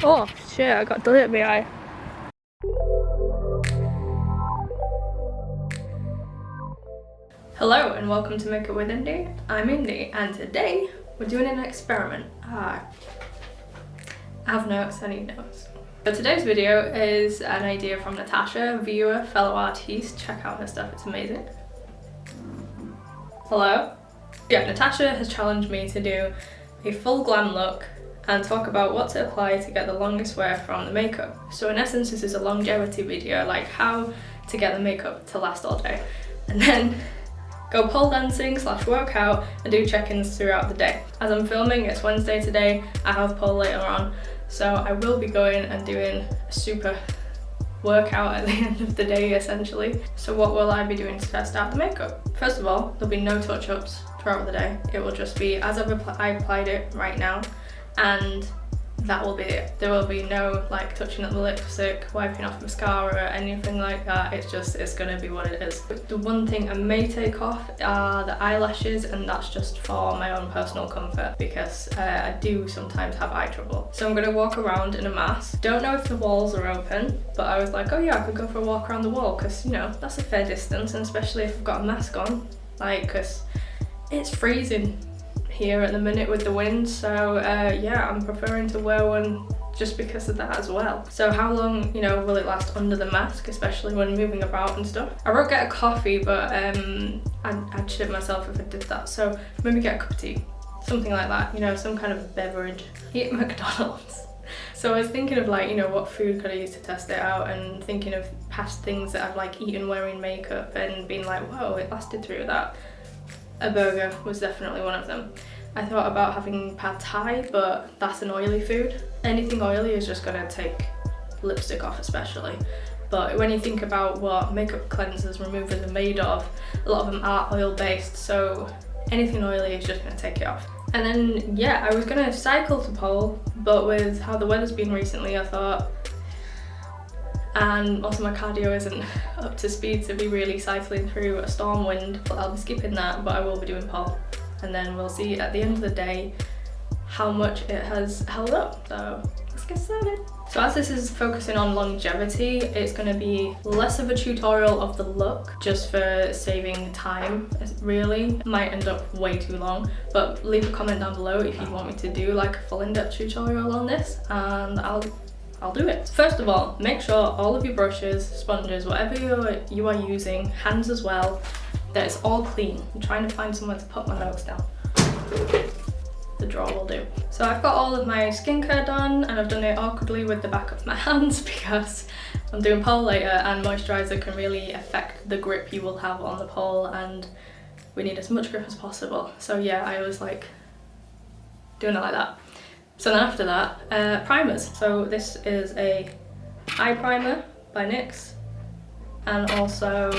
Oh shit, I got done at my eye. Hello and welcome to Makeup with Indy. I'm Indy and today we're doing an experiment. I have notes, I need notes. So today's video is an idea from Natasha, viewer, fellow artiste. Check out her stuff, it's amazing. Hello? Yeah, Natasha has challenged me to do a full glam look and talk about what to apply to get the longest wear from the makeup. So in essence, this is a longevity video, like how to get the makeup to last all day. And then go pole dancing / workout and do check-ins throughout the day. As I'm filming, it's Wednesday today, I have pole later on, so I will be going and doing a super workout at the end of the day essentially. So what will I be doing to test out the makeup? First of all, there'll be no touch-ups throughout the day. It will just be as I applied it right now, and that will be it. There will be no like touching up the lipstick, wiping off mascara, anything like that. It's gonna be what it is. The one thing I may take off are the eyelashes, and that's just for my own personal comfort because I do sometimes have eye trouble. So I'm gonna walk around in a mask. Don't know if the walls are open, but I was like, oh yeah, I could go for a walk around the wall because, you know, that's a fair distance, and especially if I've got a mask on, like, because it's freezing here at the minute with the wind, so yeah, I'm preferring to wear one just because of that as well. So how long, you know, will it last under the mask, especially when moving about and stuff? I wrote get a coffee, but I'd shit myself if I did that, so maybe get a cup of tea, something like that, you know, some kind of beverage. Eat McDonald's. So I was thinking of like, you know, what food could I use to test it out, and thinking of past things that I've like eaten wearing makeup and being like, whoa, it lasted through that. A burger was definitely one of them. I thought about having pad thai, but that's an oily food. Anything oily is just gonna take lipstick off especially. But when you think about what makeup cleansers, removers are made of, a lot of them are oil based, so anything oily is just gonna take it off. And then yeah, I was gonna cycle to pole, but with how the weather's been recently, I thought, and also my cardio isn't up to speed to be really cycling through a storm wind, but I'll be skipping that, but I will be doing pole. And then we'll see at the end of the day how much it has held up. So let's get started. So as this is focusing on longevity, it's going to be less of a tutorial of the look, just for saving time, really. It might end up way too long, but leave a comment down below if you want me to do like a full in-depth tutorial on this, and I'll do it. First of all, make sure all of your brushes, sponges, whatever you are using, hands as well, that it's all clean. I'm trying to find somewhere to put my notes down. The drawer will do. So I've got all of my skincare done, and I've done it awkwardly with the back of my hands because I'm doing pole later, and moisturizer can really affect the grip you will have on the pole, and we need as much grip as possible. So yeah, I was like doing it like that. So then after that, primers. So this is a eye primer by NYX, and also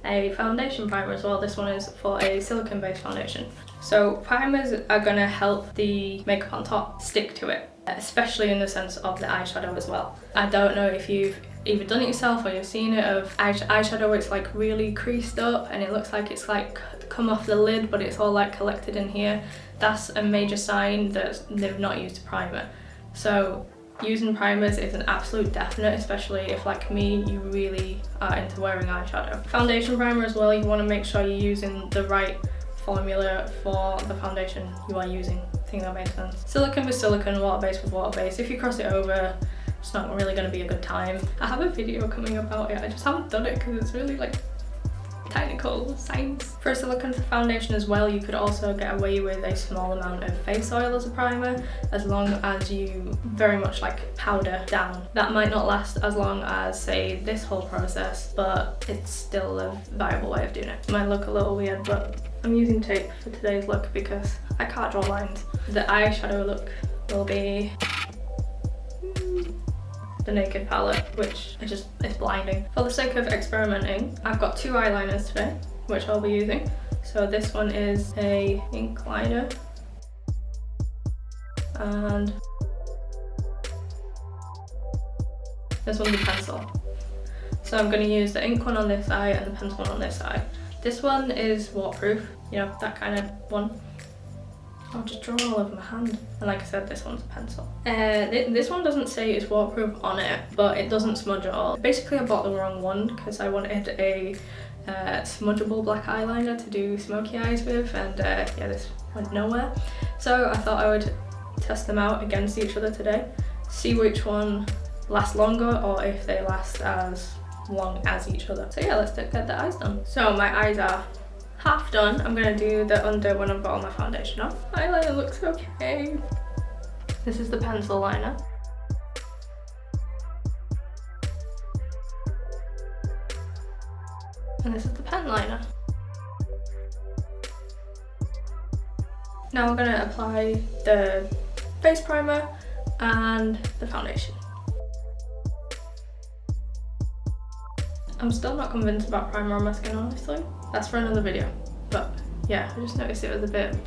a foundation primer as well. This one is for a silicone based foundation. So primers are gonna help the makeup on top stick to it, especially in the sense of the eyeshadow as well. I don't know if you've either done it yourself or you've seen it of eyeshadow, it's like really creased up and it looks like it's like come off the lid, but it's all like collected in here. That's a major sign that they've not used a primer. So using primers is an absolute definite, especially if like me, you really are into wearing eyeshadow. Foundation primer as well, you want to make sure you're using the right formula for the foundation you are using. I think that makes sense. Silicone with silicone, water base with water base. If you cross it over, it's not really going to be a good time. I have a video coming about it, I just haven't done it because it's really like technical science. For a silicone foundation as well, you could also get away with a small amount of face oil as a primer, as long as you very much like powder down. That might not last as long as say this whole process, but it's still a viable way of doing it. It might look a little weird, but I'm using tape for today's look because I can't draw lines. The eyeshadow look will be the Naked palette, which is blinding. For the sake of experimenting, I've got two eyeliners today, which I'll be using. So this one is a ink liner, and this one's a pencil. So I'm going to use the ink one on this eye and the pencil one on this eye. This one is waterproof, you know, that kind of one. I'll just draw all over my hand. And like I said, this one's a pencil. This one doesn't say it's waterproof on it, but it doesn't smudge at all. Basically, I bought the wrong one because I wanted a smudgeable black eyeliner to do smoky eyes with, and yeah, this went nowhere. So I thought I would test them out against each other today, see which one lasts longer or if they last as long as each other. So yeah, let's get the eyes done. So my eyes are half done. I'm gonna do the under when I've got all my foundation on. Eyeliner looks okay. This is the pencil liner. And this is the pen liner. Now we're gonna apply the face primer and the foundation. I'm still not convinced about primer on my skin, honestly. That's for another video. But yeah, I just noticed it was a bit...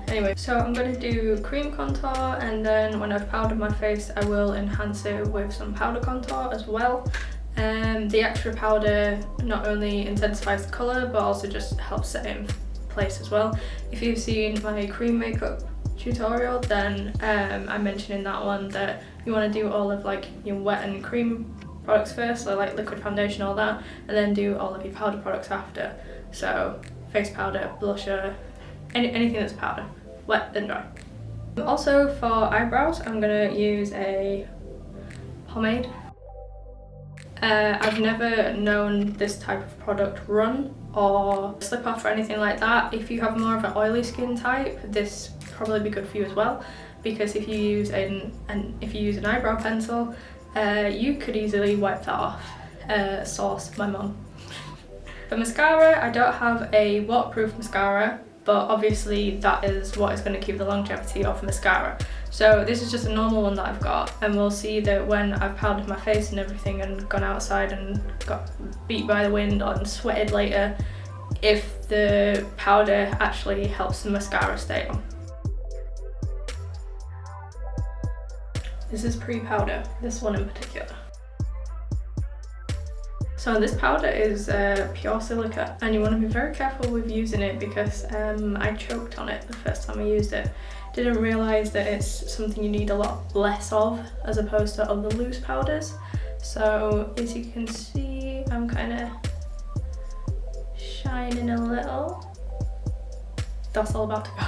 Anyway, so I'm going to do cream contour, and then when I've powdered my face, I will enhance it with some powder contour as well. The extra powder not only intensifies the colour, but also just helps set it in place as well. If you've seen my cream makeup tutorial, then I mentioned in that one that you want to do all of like your wet and cream products first, so like liquid foundation, all that, and then do all of your powder products after. So face powder, blusher, anything that's powder, wet then dry. Also for eyebrows, I'm gonna use a pomade. I've never known this type of product run or slip off or anything like that. If you have more of an oily skin type, this probably be good for you as well, because if you use an eyebrow pencil, you could easily wipe that off. Sauce my mum. For mascara, I don't have a waterproof mascara, but obviously that is what is going to keep the longevity of mascara. So this is just a normal one that I've got, and we'll see that when I've powdered my face and everything and gone outside and got beat by the wind and sweated later, if the powder actually helps the mascara stay on. This is pre-powder, this one in particular. So this powder is pure silica, and you want to be very careful with using it because I choked on it the first time I used it. Didn't realise that it's something you need a lot less of as opposed to other loose powders. So as you can see, I'm kind of shining a little. That's all about to go.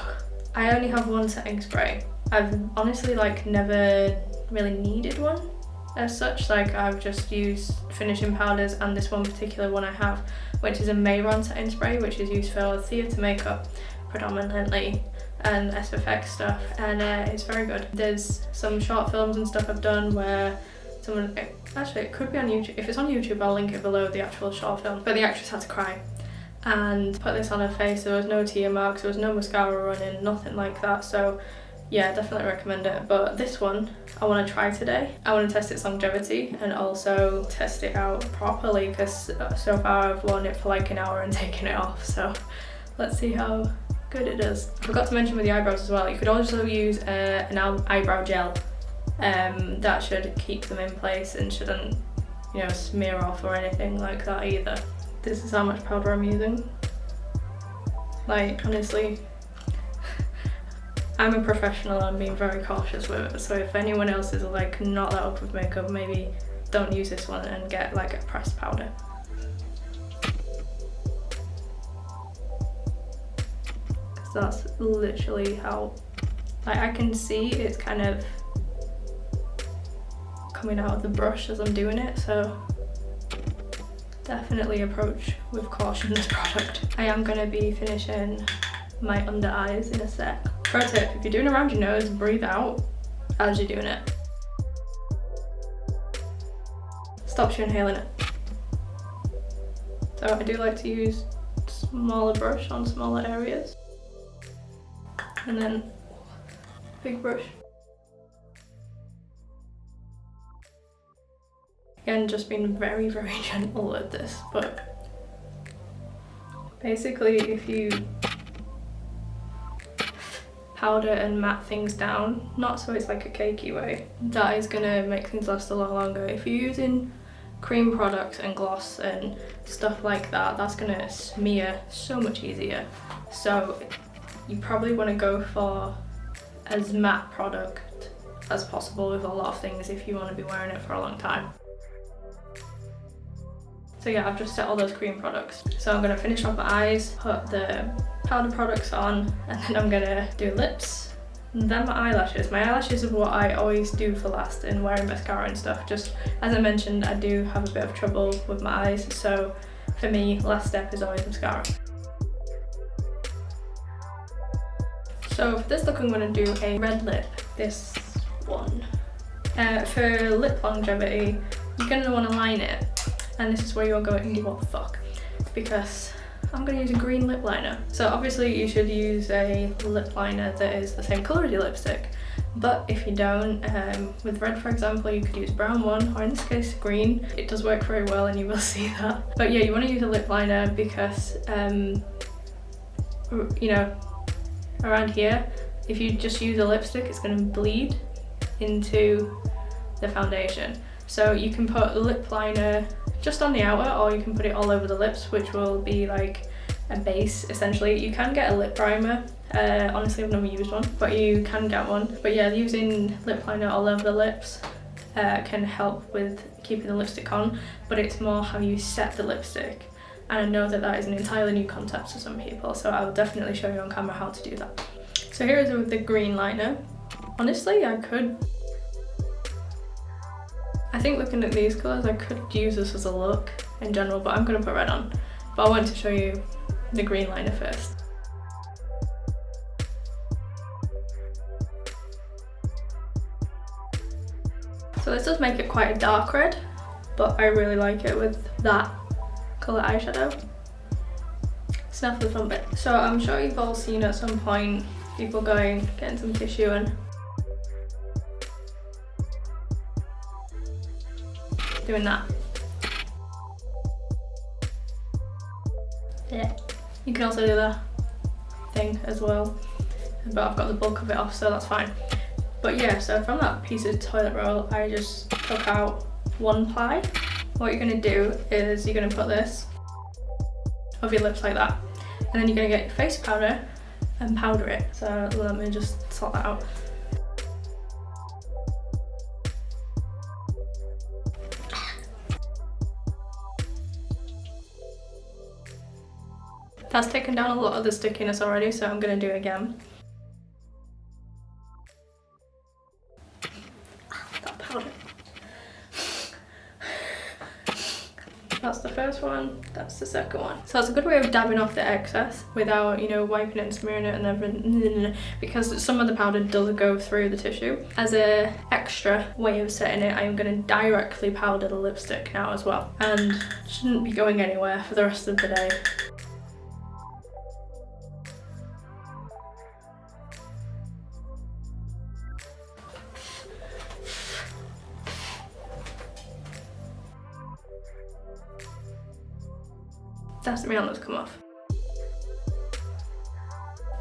I only have one setting spray. I've honestly like never really needed one as such. Like I've just used finishing powders and this one particular one I have, which is a Mayron setting spray, which is used for theatre makeup predominantly and SFX stuff, and it's very good. There's some short films and stuff I've done where someone, actually it could be on YouTube, if it's on YouTube I'll link it below, the actual short film, but the actress had to cry and put this on her face. There was no tear marks, there was no mascara running, nothing like that. So yeah, definitely recommend it. But this one I want to try today. I want to test its longevity and also test it out properly, because so far I've worn it for like an hour and taken it off, so let's see how good it is. I forgot to mention with the eyebrows as well, you could also use an eyebrow gel. That should keep them in place and shouldn't, you know, smear off or anything like that either. This is how much powder I'm using. Like honestly, I'm a professional, I'm being very cautious with it, so if anyone else is like not that up with makeup, maybe don't use this one and get like a pressed powder. Because that's literally how, like I can see it's kind of coming out of the brush as I'm doing it, so definitely approach with caution this product. I am going to be finishing my under eyes in a sec. Pro tip, if you're doing around your nose, breathe out as you're doing it. Stops you inhaling it. So I do like to use smaller brush on smaller areas. And then big brush. Again, just being very, very gentle with this, but basically if you powder and matte things down, not so it's like a cakey way, that is gonna make things last a lot longer. If you're using cream products and gloss and stuff like that, that's gonna smear so much easier. So you probably want to go for as matte product as possible with a lot of things if you want to be wearing it for a long time. So yeah, I've just set all those cream products. So I'm going to finish off my eyes, put the powder products on, and then I'm going to do lips, and then my eyelashes. My eyelashes are what I always do for last in wearing mascara and stuff. Just as I mentioned, I do have a bit of trouble with my eyes, so for me, last step is always mascara. So for this look, I'm going to do a red lip, this one. For lip longevity, you're going to want to line it. And this is where you're going, what the fuck, because I'm going to use a green lip liner. So obviously you should use a lip liner that is the same colour as your lipstick, but if you don't, with red for example, you could use a brown one, or in this case green. It does work very well and you will see that. But yeah, you want to use a lip liner because, you know, around here, if you just use a lipstick, it's going to bleed into the foundation. So you can put a lip liner just on the outer, or you can put it all over the lips, which will be like a base essentially. You can get a lip primer. Honestly, I've never used one, but you can get one. But yeah, using lip liner all over the lips can help with keeping the lipstick on, but it's more how you set the lipstick. And I know that that is an entirely new concept to some people, so I will definitely show you on camera how to do that. So here is with the green liner. Honestly, I think looking at these colours, I could use this as a look in general, but I'm going to put red on. But I want to show you the green liner first. So this does make it quite a dark red, but I really like it with that colour eyeshadow. Snuff the front bit. So I'm sure you've all seen at some point people getting some tissue and doing that. Yeah. You can also do the thing as well, but I've got the bulk of it off, so that's fine. But yeah, so from that piece of toilet roll, I just took out one ply. What you're gonna do is you're gonna put this over your lips like that, and then you're gonna get your face powder and powder it. So let me just sort that out. That's taken down a lot of the stickiness already, so I'm going to do it again. That powder. That's the first one, that's the second one. So that's a good way of dabbing off the excess without, you know, wiping it and smearing it and everything, because some of the powder does go through the tissue. As an extra way of setting it, I am going to directly powder the lipstick now as well, and shouldn't be going anywhere for the rest of the day. That's the amount that's come off.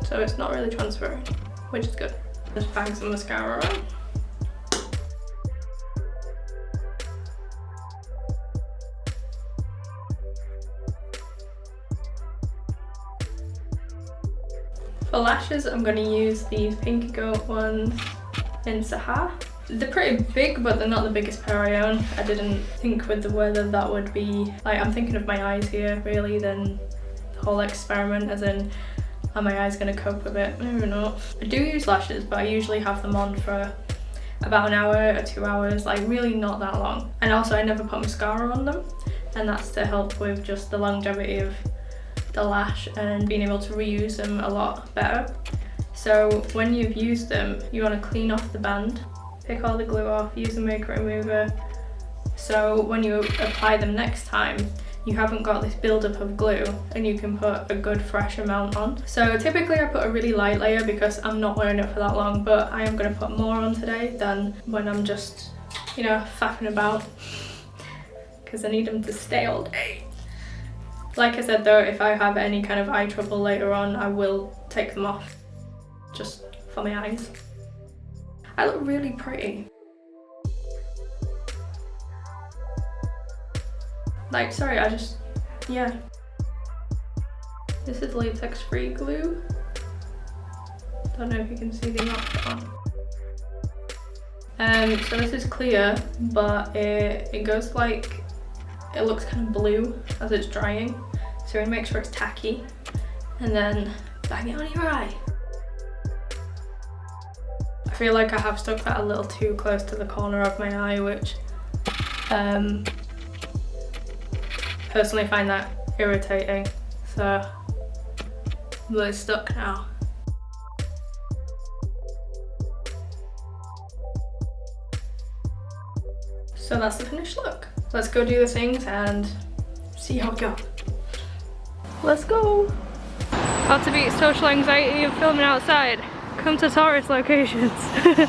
So it's not really transferring, which is good. Just bang some mascara on. For lashes, I'm going to use these Pinky Goat ones in Sahar. They're pretty big, but they're not the biggest pair I own. I didn't think with the weather that would be, like, I'm thinking of my eyes here really than the whole experiment, as in, are my eyes going to cope with it? Maybe not. I do use lashes, but I usually have them on for about an hour or 2 hours, like really not that long. And also I never put mascara on them, and that's to help with just the longevity of the lash and being able to reuse them a lot better. So when you've used them, you want to clean off the band, pick all the glue off, use the makeup remover, so when you apply them next time, you haven't got this buildup of glue and you can put a good fresh amount on. So typically I put a really light layer because I'm not wearing it for that long, but I am going to put more on today than when I'm just, you know, faffing about, because I need them to stay all day. Like I said though, if I have any kind of eye trouble later on, I will take them off, just for my eyes. I look really pretty. Like, sorry, yeah. This is latex free glue. don't know if you can see the amount on. So this is clear, but it goes like, it looks kind of blue as it's drying. So we're gonna make sure it's tacky and then bang it on your eye. I feel like I have stuck that a little too close to the corner of my eye, which personally find that irritating. So well, it's stuck now. So that's the finished look. Let's go do the things and see how it goes. Let's go. How to beat social anxiety of filming outside. Come to tourist locations. The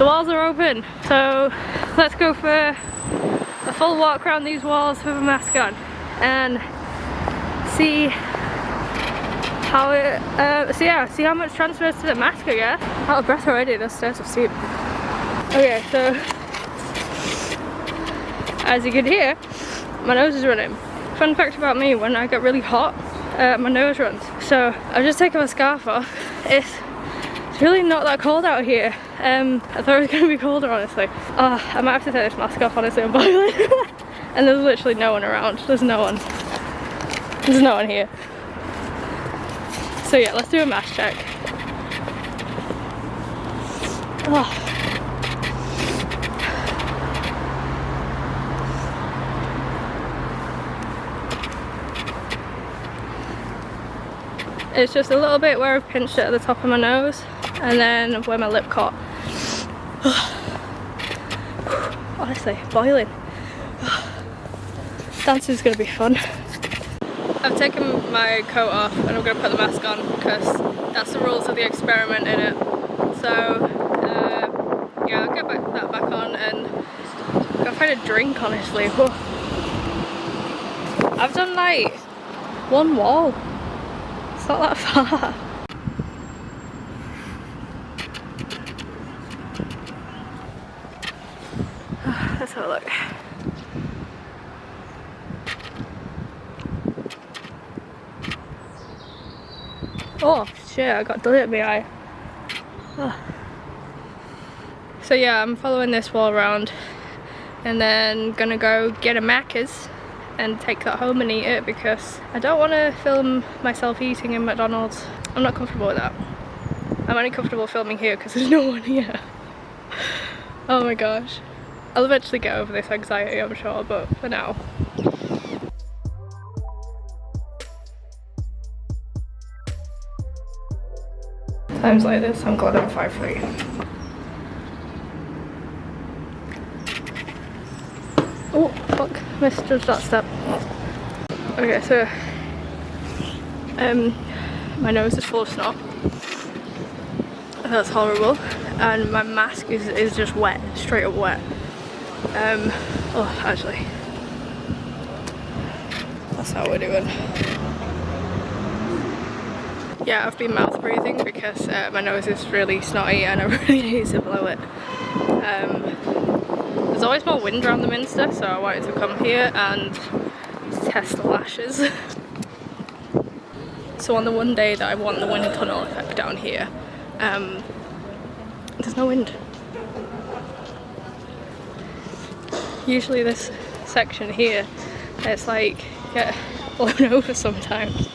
walls are open. So let's go for a full walk around these walls with a mask on and see how it, see how much transfers to the mask, I guess. Out of breath already, the stairs are steep. Okay, so as you can hear, my nose is running. Fun fact about me, when I get really hot, my nose runs. So I've just taken my scarf off. It's really not that cold out here. I thought it was going to be colder, honestly. Oh, I might have to take this mask off, honestly, I'm boiling. And there's literally no one around. There's no one. There's no one here. So yeah, let's do a mask check. Oh. It's just a little bit where I've pinched it at the top of my nose and then where my lip caught. Honestly, boiling. Dancing's gonna be fun. I've taken my coat off and I'm gonna put the mask on because that's the rules of the experiment, in it. So yeah, I'll get that back on and go find a drink, honestly. I've done like one wall. It's not that far. Let's have a look. Oh shit, I got done at my eye. Oh. So yeah, I'm following this wall around and then gonna go get a Macca's and take that home and eat it because I don't want to film myself eating in McDonald's. I'm not comfortable with that. I'm only comfortable filming here because there's no one here. Oh my gosh. I'll eventually get over this anxiety, I'm sure, but for now. Times like this, I'm glad I'm 5'3". Oh, fuck, misjudged that step. Okay, so my nose is full of snot. That's horrible. And my mask is just wet, straight up wet. Oh, actually, that's how we're doing. Yeah, I've been mouth breathing because my nose is really snotty and I really need to blow it. There's always more wind around the Minster, so I wanted to come here and test the lashes. So on the one day that I want the wind tunnel effect down here, there's no wind. Usually this section here, it's like get blown over sometimes.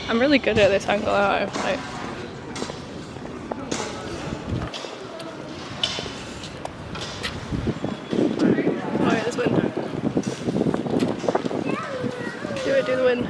I'm really good at this angle, aren't I? Like, oh yeah, there's wind. Do the wind.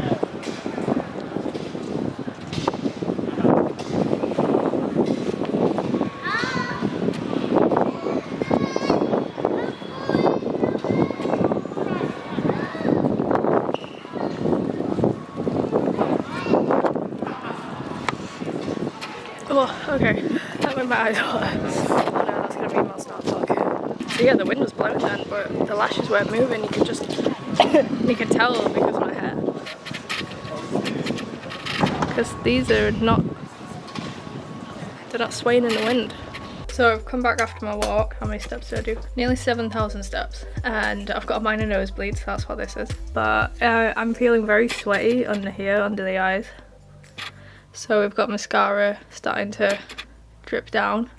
Oh, okay, that went my eyes water. Oh no, that's gonna be my start talk. So yeah, the wind was blowing then, but the lashes weren't moving. You could just, you could tell because of my hair. Because these are not, they're not swaying in the wind. So I've come back after my walk. How many steps did I do? Nearly 7,000 steps. And I've got a minor nosebleed, so that's what this is. But I'm feeling very sweaty under here, under the eyes. So we've got mascara starting to drip down.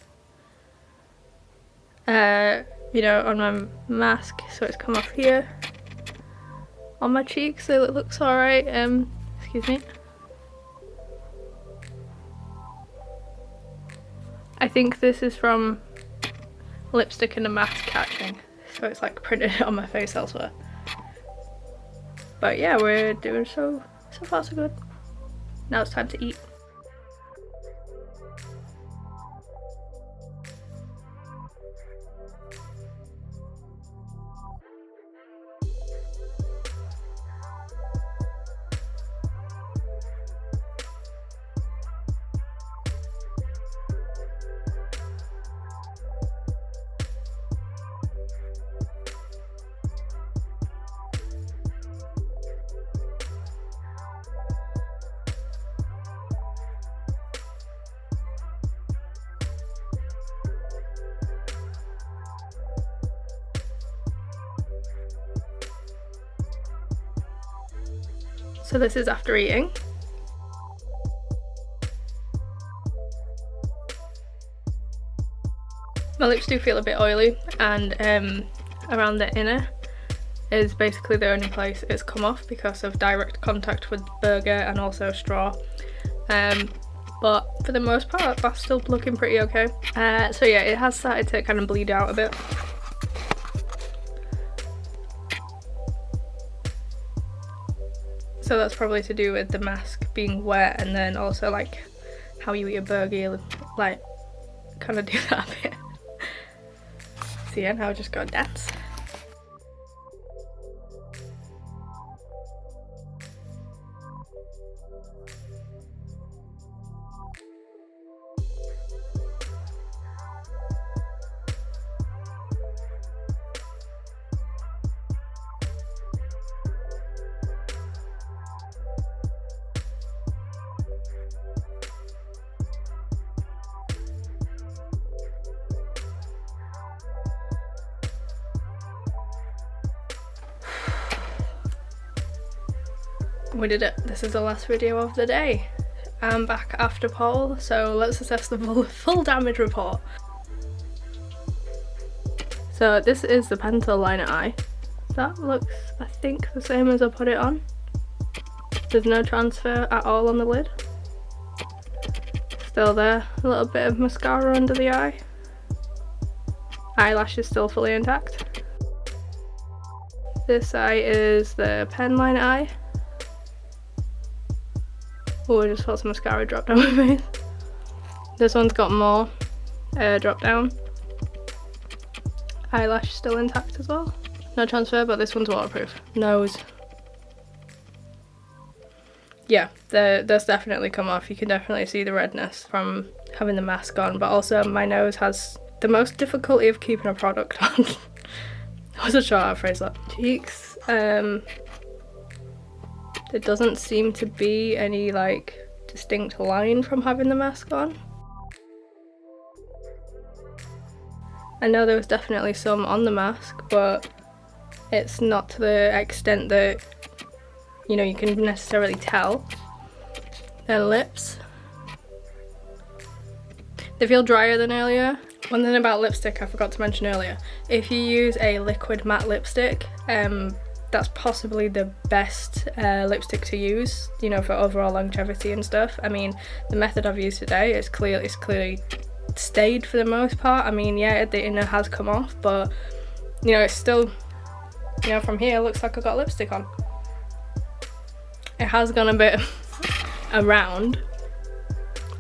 You know, on my mask, so it's come off here. On my cheeks, so it looks alright. Excuse me. I think this is from lipstick and a mask catching, so it's like printed on my face elsewhere. But yeah, we're doing so far so good. Now it's time to eat. So this is after eating. My lips do feel a bit oily, and around the inner is basically the only place it's come off because of direct contact with burger and also straw. But for the most part, that's still looking pretty okay. So yeah, it has started to kind of bleed out a bit. So that's probably to do with the mask being wet, and then also like how you eat a burger, you like kind of do that a bit. So yeah, now I just gotta dance. We did it. This is the last video of the day. I'm back after Paul, so let's assess the full damage report. So this is the pencil liner eye. That looks, I think, the same as I put it on. There's no transfer at all on the lid. Still there. A little bit of mascara under the eye. Eyelash is still fully intact. This eye is the pen liner eye. Oh, I just felt some mascara drop down my face. This one's got more drop down. Eyelash still intact as well. No transfer, but this one's waterproof. Nose. Yeah, that's definitely come off. You can definitely see the redness from having the mask on, but also my nose has the most difficulty of keeping a product on. I wasn't sure how to phrase that. Cheeks. There doesn't seem to be any like distinct line from having the mask on. I know there was definitely some on the mask, but it's not to the extent that, you know, you can necessarily tell. Their lips. They feel drier than earlier. One thing about lipstick I forgot to mention earlier, if you use a liquid matte lipstick, that's possibly the best lipstick to use, you know, for overall longevity and stuff. I mean, the method I've used today is clearly stayed for the most part. I mean, yeah, the inner has come off, but you know, it's still, you know, from here it looks like I've got lipstick on. It has gone a bit around,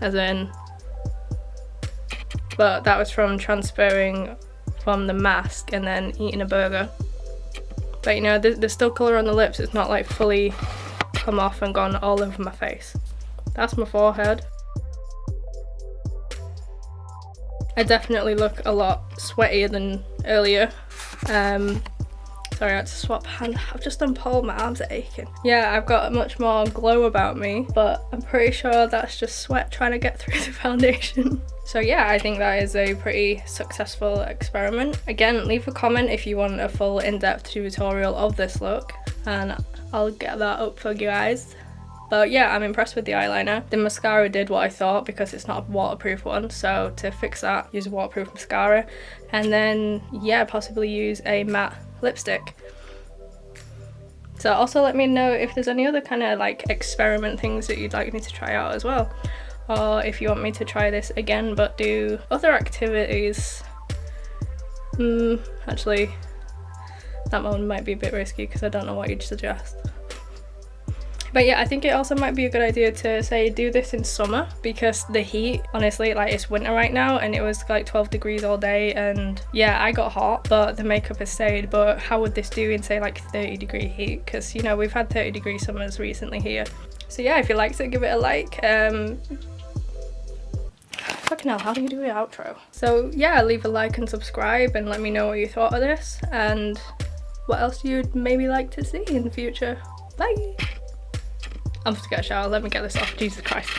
as in, but that was from transferring from the mask and then eating a burger. But you know, there's still colour on the lips. It's not like fully come off and gone all over my face. That's my forehead. I definitely look a lot sweatier than earlier. Sorry, I had to swap hands. I've just done Paul, my arms are aching. Yeah, I've got much more glow about me, but I'm pretty sure that's just sweat trying to get through the foundation. So yeah, I think that is a pretty successful experiment. Again, leave a comment if you want a full in-depth tutorial of this look, and I'll get that up for you guys. But yeah, I'm impressed with the eyeliner. The mascara did what I thought because it's not a waterproof one, so to fix that, use a waterproof mascara. And then yeah, possibly use a matte lipstick. So also let me know if there's any other kind of like experiment things that you'd like me to try out as well, or if you want me to try this again but do other activities. Actually that one might be a bit risky because I don't know what you'd suggest. But yeah, I think it also might be a good idea to say do this in summer, because the heat, honestly, like it's winter right now and it was like 12 degrees all day, and yeah, I got hot but the makeup has stayed. But how would this do in say like 30-degree heat? Because you know, we've had 30-degree summers recently here. So yeah, if you liked it, give it a like. Fucking hell, how do you do an outro? So yeah, leave a like and subscribe and let me know what you thought of this and what else you'd maybe like to see in the future. Bye! I'm just gonna get a shower, let me get this off, Jesus Christ.